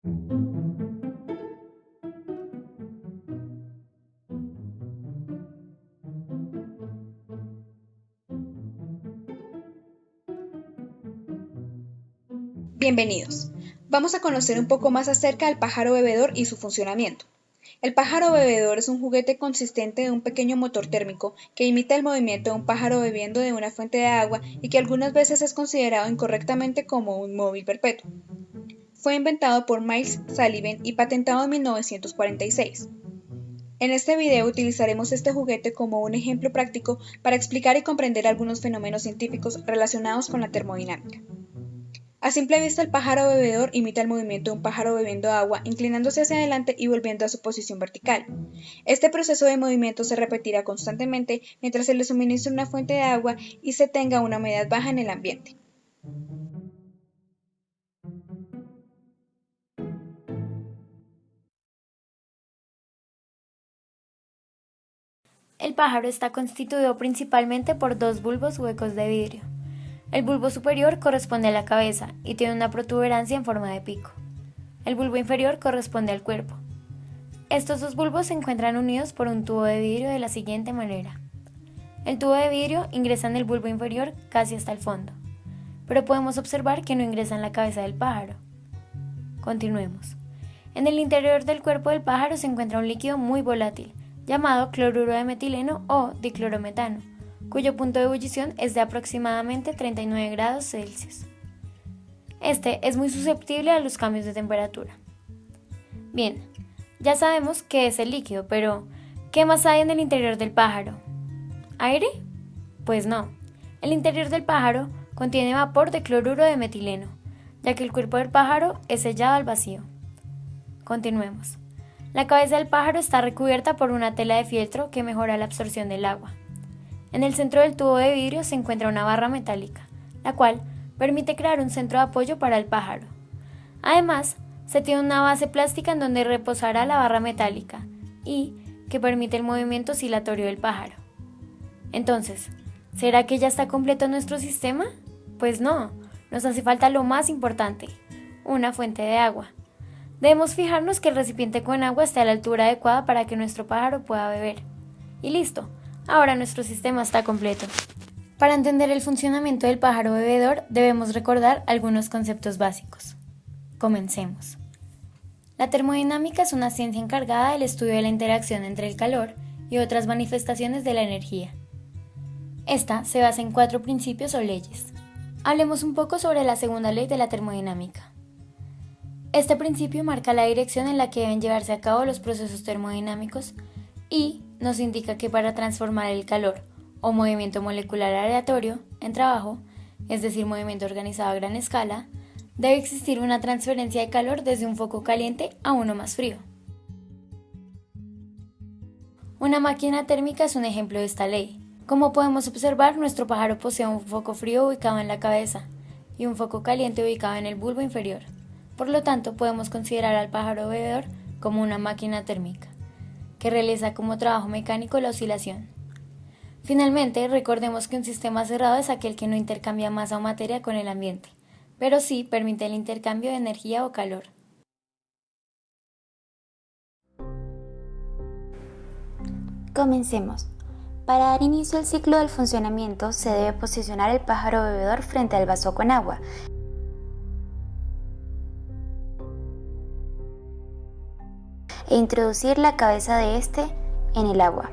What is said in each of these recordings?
Bienvenidos. Vamos a conocer un poco más acerca del pájaro bebedor y su funcionamiento. El pájaro bebedor es un juguete consistente de un pequeño motor térmico que imita el movimiento de un pájaro bebiendo de una fuente de agua y que algunas veces es considerado incorrectamente como un móvil perpetuo. Fue inventado por Miles Sullivan y patentado en 1946. En este video utilizaremos este juguete como un ejemplo práctico para explicar y comprender algunos fenómenos científicos relacionados con la termodinámica. A simple vista, el pájaro bebedor imita el movimiento de un pájaro bebiendo agua, inclinándose hacia adelante y volviendo a su posición vertical. Este proceso de movimiento se repetirá constantemente mientras se le suministre una fuente de agua y se tenga una humedad baja en el ambiente. El pájaro está constituido principalmente por dos bulbos huecos de vidrio. El bulbo superior corresponde a la cabeza y tiene una protuberancia en forma de pico. El bulbo inferior corresponde al cuerpo. Estos dos bulbos se encuentran unidos por un tubo de vidrio de la siguiente manera. El tubo de vidrio ingresa en el bulbo inferior casi hasta el fondo, pero podemos observar que no ingresa en la cabeza del pájaro. Continuemos. En el interior del cuerpo del pájaro se encuentra un líquido muy volátil, llamado cloruro de metileno o diclorometano, cuyo punto de ebullición es de aproximadamente 39 grados Celsius. Este es muy susceptible a los cambios de temperatura. Bien, ya sabemos qué es el líquido, pero ¿qué más hay en el interior del pájaro? ¿Aire? Pues no. El interior del pájaro contiene vapor de cloruro de metileno, ya que el cuerpo del pájaro es sellado al vacío. Continuemos. La cabeza del pájaro está recubierta por una tela de fieltro que mejora la absorción del agua. En el centro del tubo de vidrio se encuentra una barra metálica, la cual permite crear un centro de apoyo para el pájaro. Además, se tiene una base plástica en donde reposará la barra metálica y que permite el movimiento oscilatorio del pájaro. Entonces, ¿será que ya está completo nuestro sistema? Pues no, nos hace falta lo más importante, una fuente de agua. Debemos fijarnos que el recipiente con agua esté a la altura adecuada para que nuestro pájaro pueda beber. Y listo. Ahora nuestro sistema está completo. Para entender el funcionamiento del pájaro bebedor debemos recordar algunos conceptos básicos. Comencemos. La termodinámica es una ciencia encargada del estudio de la interacción entre el calor y otras manifestaciones de la energía. Esta se basa en 4 principios o leyes. Hablemos un poco sobre la segunda ley de la termodinámica. Este principio marca la dirección en la que deben llevarse a cabo los procesos termodinámicos y nos indica que para transformar el calor o movimiento molecular aleatorio en trabajo, es decir, movimiento organizado a gran escala, debe existir una transferencia de calor desde un foco caliente a uno más frío. Una máquina térmica es un ejemplo de esta ley. Como podemos observar, nuestro pájaro posee un foco frío ubicado en la cabeza y un foco caliente ubicado en el bulbo inferior. Por lo tanto, podemos considerar al pájaro bebedor como una máquina térmica, que realiza como trabajo mecánico la oscilación. Finalmente, recordemos que un sistema cerrado es aquel que no intercambia masa o materia con el ambiente, pero sí permite el intercambio de energía o calor. Comencemos. Para dar inicio al ciclo del funcionamiento se debe posicionar el pájaro bebedor frente al vaso con agua. E introducir la cabeza de este en el agua.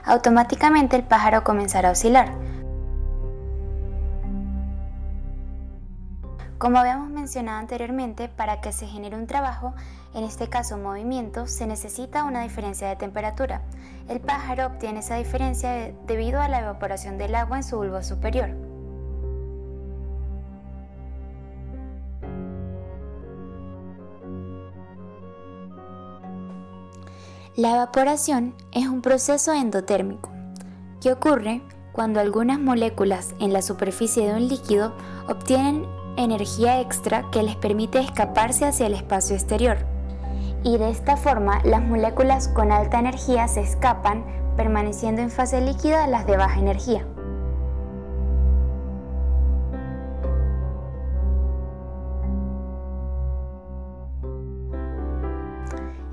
Automáticamente el pájaro comenzará a oscilar. Como habíamos mencionado anteriormente, para que se genere un trabajo, en este caso movimiento, se necesita una diferencia de temperatura. El pájaro obtiene esa diferencia debido a la evaporación del agua en su bulbo superior. La evaporación es un proceso endotérmico que ocurre cuando algunas moléculas en la superficie de un líquido obtienen energía extra que les permite escaparse hacia el espacio exterior. Y de esta forma, las moléculas con alta energía se escapan permaneciendo en fase líquida las de baja energía.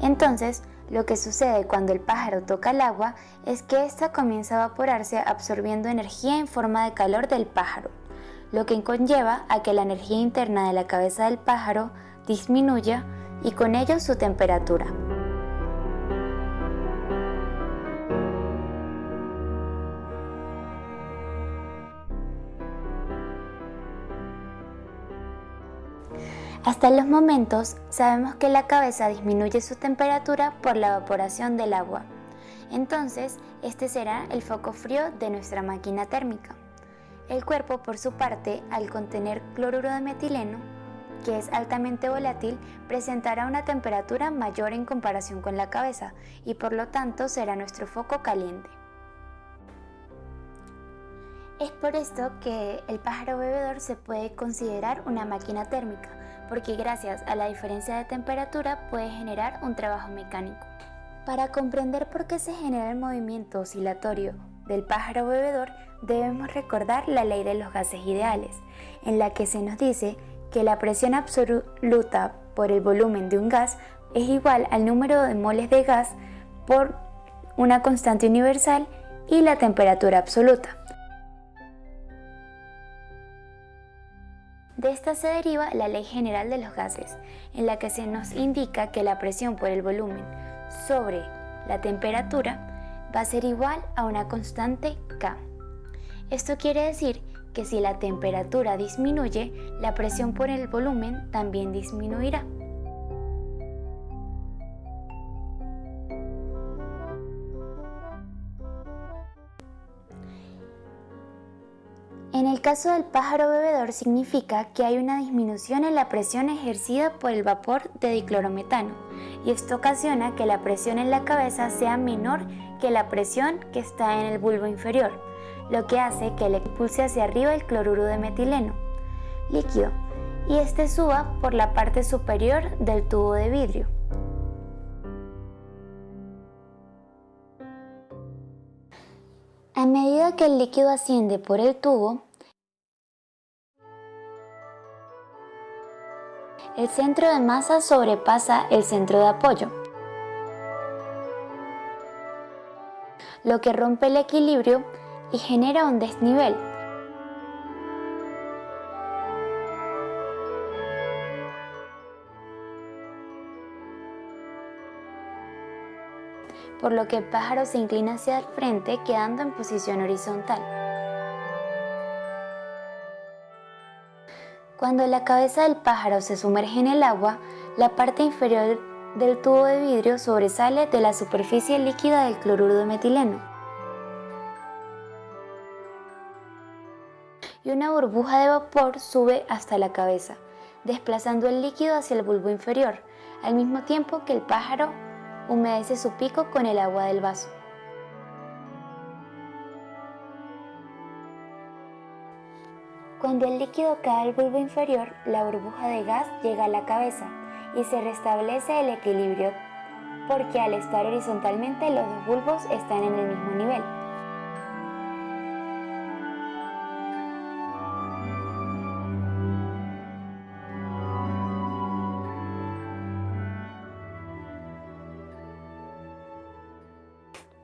Entonces, lo que sucede cuando el pájaro toca el agua es que ésta comienza a evaporarse absorbiendo energía en forma de calor del pájaro, lo que conlleva a que la energía interna de la cabeza del pájaro disminuya y con ello su temperatura. Hasta los momentos sabemos que la cabeza disminuye su temperatura por la evaporación del agua. Entonces, este será el foco frío de nuestra máquina térmica. El cuerpo, por su parte, al contener cloruro de metileno, que es altamente volátil, presentará una temperatura mayor en comparación con la cabeza y por lo tanto será nuestro foco caliente. Es por esto que el pájaro bebedor se puede considerar una máquina térmica, porque gracias a la diferencia de temperatura puede generar un trabajo mecánico. Para comprender por qué se genera el movimiento oscilatorio del pájaro bebedor, debemos recordar la ley de los gases ideales, en la que se nos dice que la presión absoluta por el volumen de un gas es igual al número de moles de gas por una constante universal y la temperatura absoluta. De esta se deriva la ley general de los gases, en la que se nos indica que la presión por el volumen sobre la temperatura va a ser igual a una constante K. Esto quiere decir que si la temperatura disminuye, la presión por el volumen también disminuirá. En el caso del pájaro bebedor significa que hay una disminución en la presión ejercida por el vapor de diclorometano y esto ocasiona que la presión en la cabeza sea menor que la presión que está en el bulbo inferior, lo que hace que le impulse hacia arriba el cloruro de metileno líquido y este suba por la parte superior del tubo de vidrio. A medida que el líquido asciende por el tubo, el centro de masa sobrepasa el centro de apoyo, lo que rompe el equilibrio y genera un desnivel. Por lo que el pájaro se inclina hacia el frente quedando en posición horizontal. Cuando la cabeza del pájaro se sumerge en el agua, la parte inferior del tubo de vidrio sobresale de la superficie líquida del cloruro de metileno. Y una burbuja de vapor sube hasta la cabeza, desplazando el líquido hacia el bulbo inferior, al mismo tiempo que el pájaro humedece su pico con el agua del vaso. Cuando el líquido cae al bulbo inferior, la burbuja de gas llega a la cabeza y se restablece el equilibrio porque al estar horizontalmente los dos bulbos están en el mismo nivel.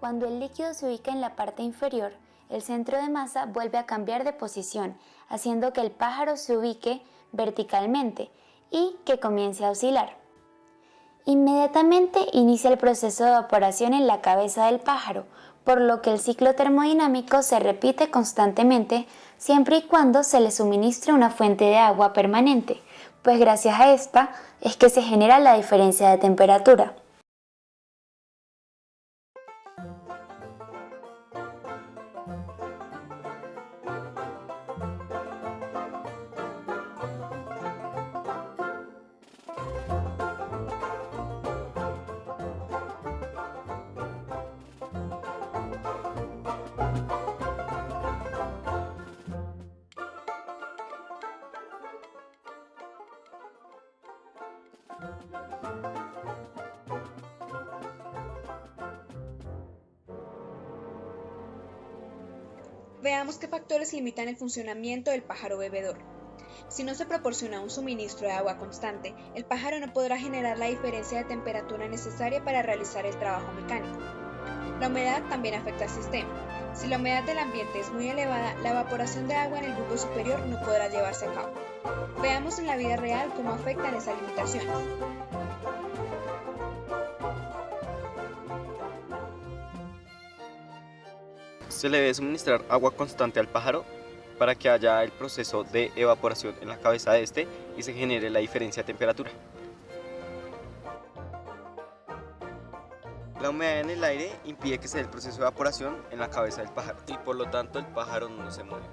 Cuando el líquido se ubica en la parte inferior, el centro de masa vuelve a cambiar de posición, haciendo que el pájaro se ubique verticalmente y que comience a oscilar. Inmediatamente inicia el proceso de evaporación en la cabeza del pájaro, por lo que el ciclo termodinámico se repite constantemente siempre y cuando se le suministre una fuente de agua permanente, pues gracias a esta es que se genera la diferencia de temperatura. Veamos qué factores limitan el funcionamiento del pájaro bebedor. Si no se proporciona un suministro de agua constante, el pájaro no podrá generar la diferencia de temperatura necesaria para realizar el trabajo mecánico. La humedad también afecta al sistema. Si la humedad del ambiente es muy elevada, la evaporación de agua en el bulbo superior no podrá llevarse a cabo. Veamos en la vida real cómo afectan esas limitaciones. Se le debe suministrar agua constante al pájaro para que haya el proceso de evaporación en la cabeza de este y se genere la diferencia de temperatura. La humedad en el aire impide que se dé el proceso de evaporación en la cabeza del pájaro y por lo tanto el pájaro no se mueve.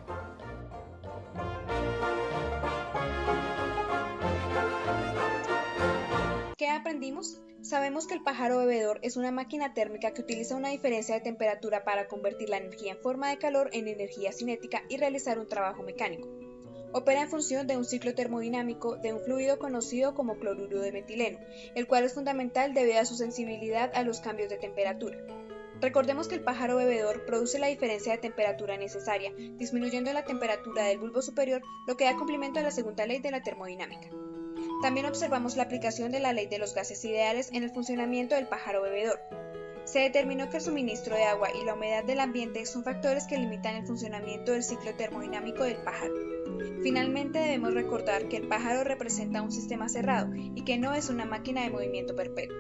¿Qué aprendimos? Sabemos que el pájaro bebedor es una máquina térmica que utiliza una diferencia de temperatura para convertir la energía en forma de calor en energía cinética y realizar un trabajo mecánico. Opera en función de un ciclo termodinámico de un fluido conocido como cloruro de metileno, el cual es fundamental debido a su sensibilidad a los cambios de temperatura. Recordemos que el pájaro bebedor produce la diferencia de temperatura necesaria, disminuyendo la temperatura del bulbo superior, lo que da cumplimiento a la segunda ley de la termodinámica. También observamos la aplicación de la ley de los gases ideales en el funcionamiento del pájaro bebedor. Se determinó que el suministro de agua y la humedad del ambiente son factores que limitan el funcionamiento del ciclo termodinámico del pájaro. Finalmente debemos recordar que el pájaro representa un sistema cerrado y que no es una máquina de movimiento perpetuo.